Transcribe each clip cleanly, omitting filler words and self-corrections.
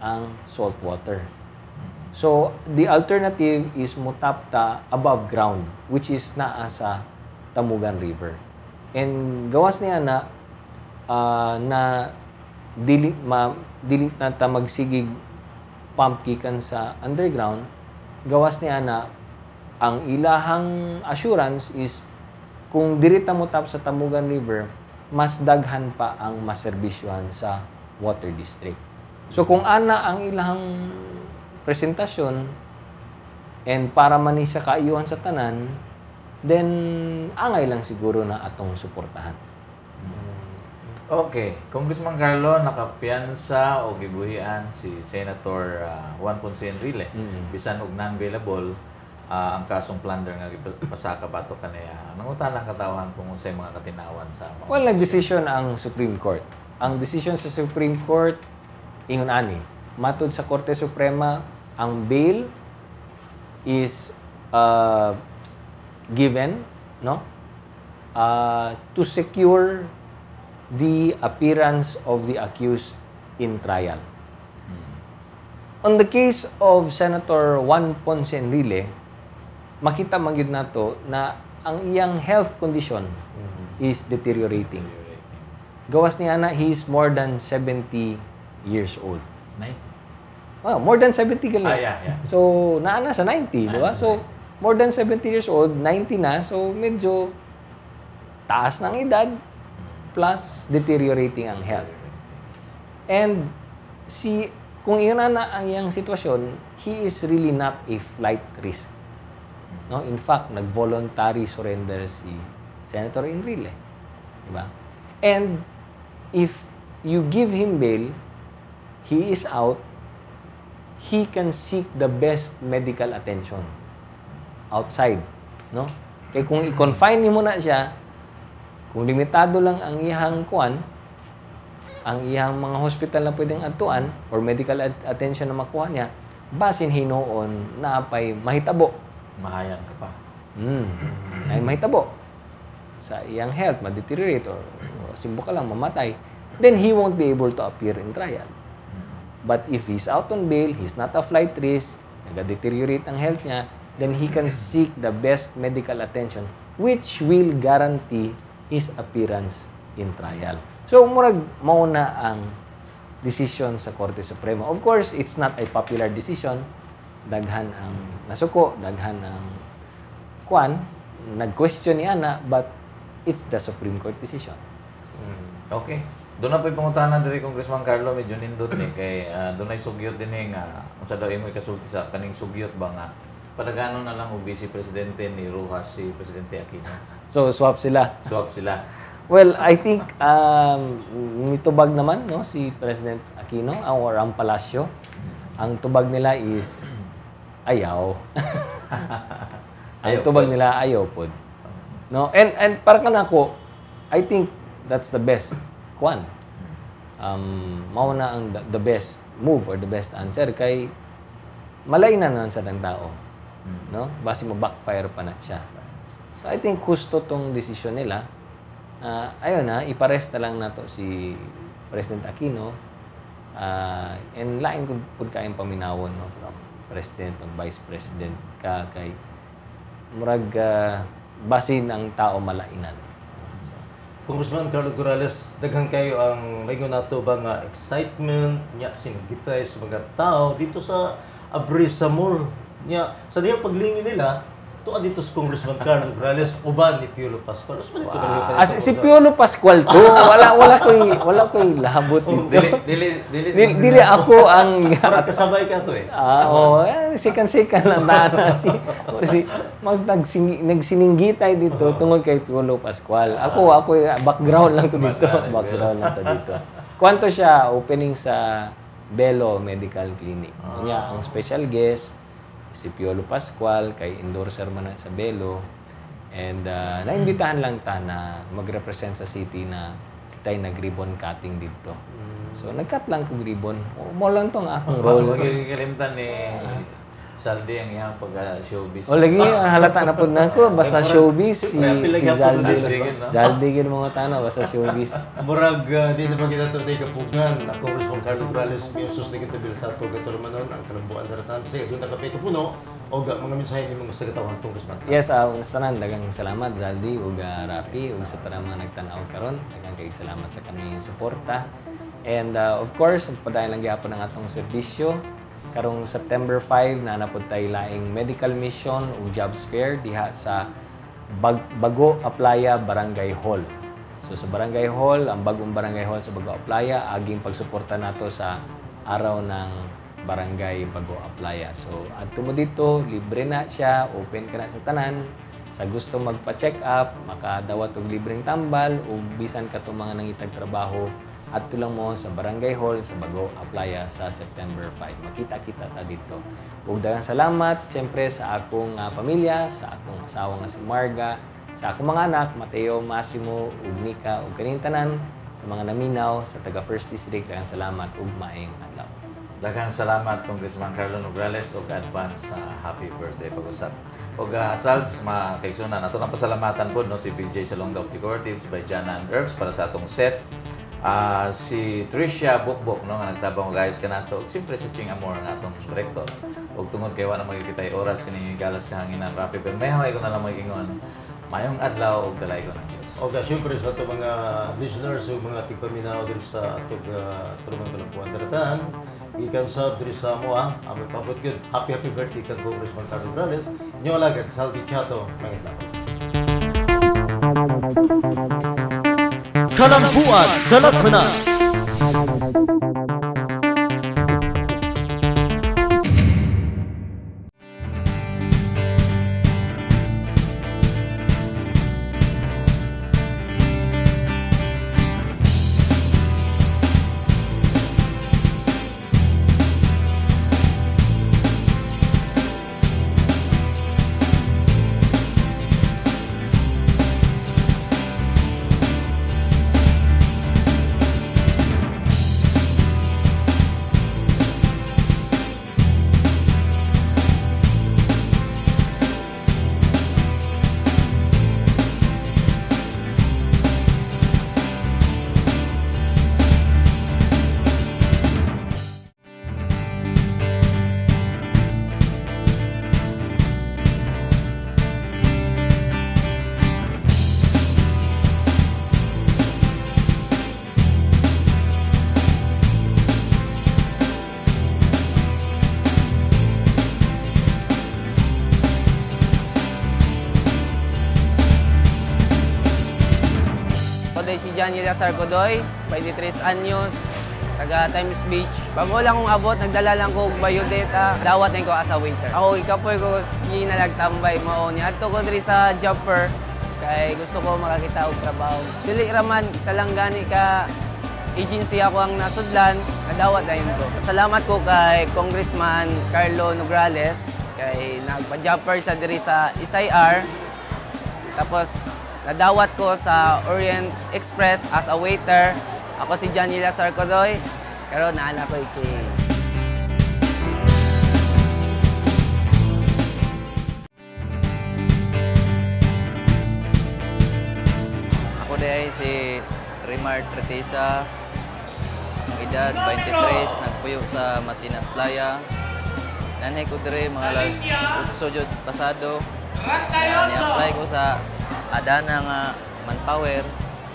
ang salt water. So, the alternative is mutapta above ground, which is naa sa Tamugan River. And gawas niya na dili na ta magsigig pump gikan sa underground, gawas niya na ang ilahang assurance is kung diri ta mutap sa Tamugan River, mas daghan pa ang maserbisyuhan sa water district. So kung ana ang ilahang presentasyon and para man ni sa kaayuhan sa tanan, then angay lang siguro na atong suportahan. Okay. Congressman Carlo, nakapiyansa o gibuhian si Senator Juan Ponce Enrile. Bisan og non-available ang kasong plunder nga pasaka bato kanaya. Nangutan ang katawan kung unsay mga katinawan sa mga Well, nag-decision ang Supreme Court. Ang decision sa Supreme Court, ingon ani, matud sa Korte Suprema, ang bail is given, no? To secure the appearance of the accused in trial. On the case of Senator Juan Ponce Enrile, makita man gyud nato na ang iyang health condition is deteriorating. Gawas niya na he is more than 70 years old. 90? Well, more than 70 gali. Yeah. So, naana sa 90, di ba? So, more than 70 years old, 90 na. So, medyo taas ng edad plus deteriorating ang health. And kung iyon na ang iyang sitwasyon, he is really not a flight risk. No? In fact, nag-voluntary surrender si Senator Enrile. Di ba? And if you give him bail, he is out, he can seek the best medical attention outside, no? Kaya kung i-confine mo na siya, kung limitado lang ang iyang ang iyang mga hospital na pwedeng atuan or medical attention na makuha niya, basin hinoon na apay mahitabo. Mahayan ka pa. Ay mahitabo sa iyang health, ma-deteriorate or simbo ka lang mamatay, then he won't be able to appear in trial. But if he's out on bail, he's not a flight risk, nag-deteriorate ang health niya, then he can seek the best medical attention which will guarantee his appearance in trial. So, murag mauna ang decision sa Korte Suprema. Of course, it's not a popular decision. Daghan ang nasuko, daghan ang nag-question ni Ana, but it's the Supreme Court decision. Okay. Doon na po pangutanan diri Congressman Carlo, medyo nindot ni kay doon ay sugyot din nga unsa daw imo ikasulti sa kaning sugyot ba nga padagano na lang og Vice Presidente ni Rojas si Presidente Aquino. So swap sila. Well, I think nitubag naman no si President Aquino or ang palasyo. Ang tubag nila is ayaw. Ang tubag nila ayaw pod. No? And para kanako, I think that's the best mao na ang the best move or the best answer kay malay na sa ng tao, no? Basi mo backfire pa na siya. So I think husto tong decision nila. Ayun na, ipares na lang nato si President Aquino and lain kung kayong paminawon no, from President o Vice President ka kay murag basin ang tao malainan. Congressman Carlo Corrales, daghan kayo ang mayngon nato ba nga excitement nya sinigitay sa mga tao dito sa Abrisa Mall nya sa diya paglingi nila tuwa dito sa Congressman Carlo Corrales uban ni Piolo Pascual. Si Piolo Pascual to wala koy labot dili ako ang kasabay ka to sikan lang na si nagsininggitay dito tungod kay Piolo Pascual. Ako background lang ko dito. Kwanto siya opening sa Belo Medical Clinic. Nya ang special guest si Piolo Pascual, kay endorser man sa Belo. And naimbitahan lang ta na mag-represent sa city na tayo nag-ribbon cutting dito. So, nag-cut lang kong ribbon. Mo lang tong akong role. Magkakalimtan ni Saldi ang iyang pag-showbiz. O lagi, halata na po na ko, basta showbiz, si Zaldi. Zaldi gin mga tano, basta showbiz. Murag, di na ba kita ito tayo kapugan. Ako, Congressman Carlo Morales, miusos na kita bil sa ito, gato naman nun, ang kalambuan daratan. Kasi doon nakapito puno, o mga mensahe ni mga sagatawang Congressman. Yes, unastanan, dagang salamat Zaldi, ug Rapi, ug sa para mga nagtanaw karon, dagang kay salamat sa kaniyang suporta. And of course, padayon lang gyapon ang atong serbisyo. Karong September 5 na napod tayo laing medical mission ug jobs fair diha sa Bago Aplaya Barangay Hall. So sa Barangay Hall, ang bagong Barangay Hall sa Bago Aplaya, aging pagsuporta nato sa araw ng Barangay Bago Aplaya. So adto mo dito, libre na siya, open ka na sa tanan. Sa gusto magpa-check up, makadawat og libreng tambal ug bisan ka to mga nangitag trabaho, adto lang mo sa Barangay Hall sa Bago Aplaya sa September 5. Makita-kita ta dito. Ug daghang salamat siyempre sa akong pamilya, sa akong asawa nga si Marga, sa akong mga anak, Mateo, Massimo, ug Nika, ug kaning tanan sa mga naminaw sa taga First District. Daghang salamat ug maayong adlaw. Daghang salamat Congressman Carlo Nograles ug advance happy birthday pag-usap. Ug Salz, makaigsunan nato ang pasalamatan pod no si BJ Salonga of Decoratives by Jana and Herbs para sa atong set. Si Tricia Bukbok no nga nagtabang guys kanato ug siyempre si Ching Amor nga atong director. Ug tungod kay wala magkitay oras kini galas kahanginan Rafi pero may haway ko na lang mag-ingon. Mayong adlaw ug dalay ko ng Dios. O siyempre sa ito mga listeners ug mga tigpaminaw dito sa atong tulungan kalampuan daratan. Ikan sa diri sa mo ang amay pabot good. Happy birthday kag Congressman Carlo Morales. Inyo alagad Salvi Chato mangitlaw. Kalambuan Dalatana. Si Johnny Lazar Godoy, 23 anyos, taga Times Beach. Bago lang kong abot, nagdala lang ko biodata, dawat na ko as a waiter. Ako ikapoy ko kinalagtambay mo ni adto ko diri sa jumper kay gusto ko makakita og trabaho. Dili raman isa lang gani ka agency ako ang nasudlan, nadawat dayon ko. Salamat ko kay Congressman Carlo Nograles kay nagpa-jumper sa diri sa SIR. Tapos nadawat ko sa Orient Express as a waiter. Ako si Johnny Lazar Godoy, pero naanak ko iki. Ako ay si Rimar Tretesa, ang edad 23, nagpuyo sa Matina Playa. Nanay ko dire mga alas 8 jud pasado. Ni-apply ko sa Adana nga manpower.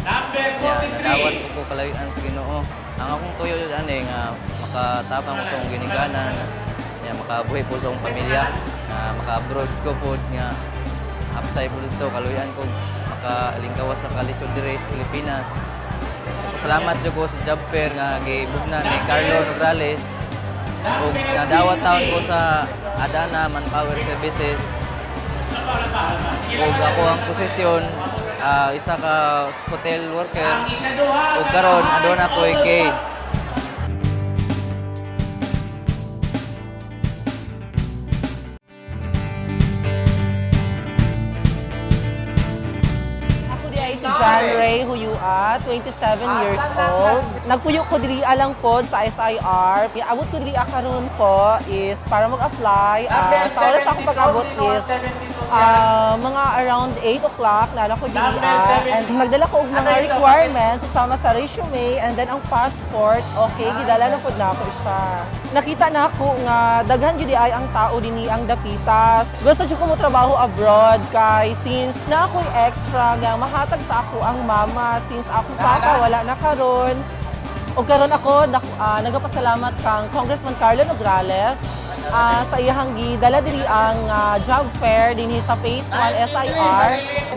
Nadawat ko kalawian sa Ginoo. Ang akong tuyo jud ani nga makatabang ko sa akong ginikanan, makabuhi po sa akong pamilya, maka-abroad ko po nga hapsay po dito kalawian ko makalingkawas sa kalisod dire sa Pilipinas. Salamat jud ko sa job fair nga gibugna ni Carlo Nograles. Ug nadawat taon ko sa Adana Manpower Services. Ug ako ang posisyon isa ka hotel worker ug karon aduna ko kay Ako di ay si John Ray Huyuan, Tessa, 27 years old. Nagpuyo ko diri alang pod sa SIR. Abot ko diri karon po is para mag-apply. Sa oras ako pag-abot is mga around 8 o'clock na ako diri. And nagdala ko og mga requirements sama sa resume and then ang passport. Okay, gidala na pod na ako siya. Nakita na ako nga daghan gyud ay ang tao dinhi ang dapitas. Gusto jud ko mo trabaho abroad kay since na ako'y extra nga mahatag sa ako ang mama since ako papa wala na karon. O karon ako nagapasalamat kang Congressman Carlo Nograles sa iyang gidala diri ang job fair dinhi sa Phase 1 SIR.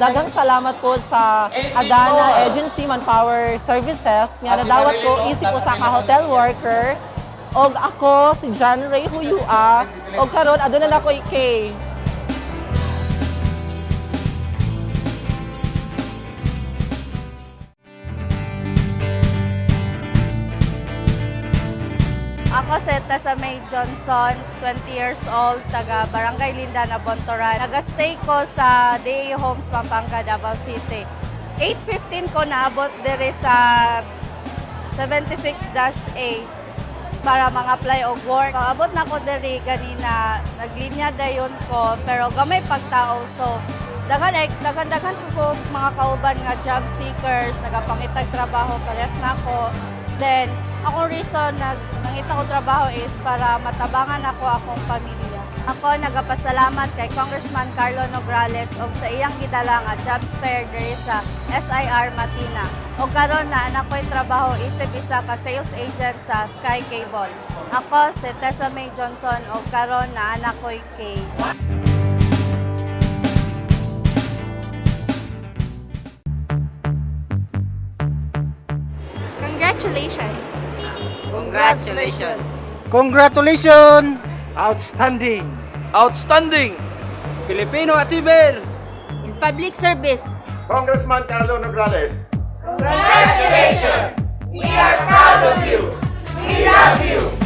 Daghang salamat ko sa Adana Agency Manpower Services nga nadawat ko isip ko sa hotel worker. Og ako si John Ray Huyua. Og karon aduna na ko kay Ako si Tessa May Johnson, 20 years old, taga Barangay Lindan, Abontoran. Nag-stay ko sa DA Homes, Pampanga, Davao City. 8:15 ko naabot diri sa 76-A para mga-apply og work. Abot na ko diri ganina, naglinya dayon ko, pero gamay pagtao. So, daghan ko mga kauban nga job seekers, nagapangitag trabaho, pares na ko. Then, akong reason nangita ko trabaho is para matabangan ako akong pamilya. Ako nagapasalamat kay Congressman Carlo Nograles og sa iyang gidala nga job fair diri sa SIR Matina. O karon na anak ko'y trabaho isip isa ka sales agent sa Sky Cable. Ako si Tessa May Johnson o karon na anak ko'y Kay. Congratulations! Congratulations! Congratulations! Outstanding! Outstanding! Filipino Achiever! In public service! Congressman Carlo Nograles! Congratulations! We are proud of you! We love you!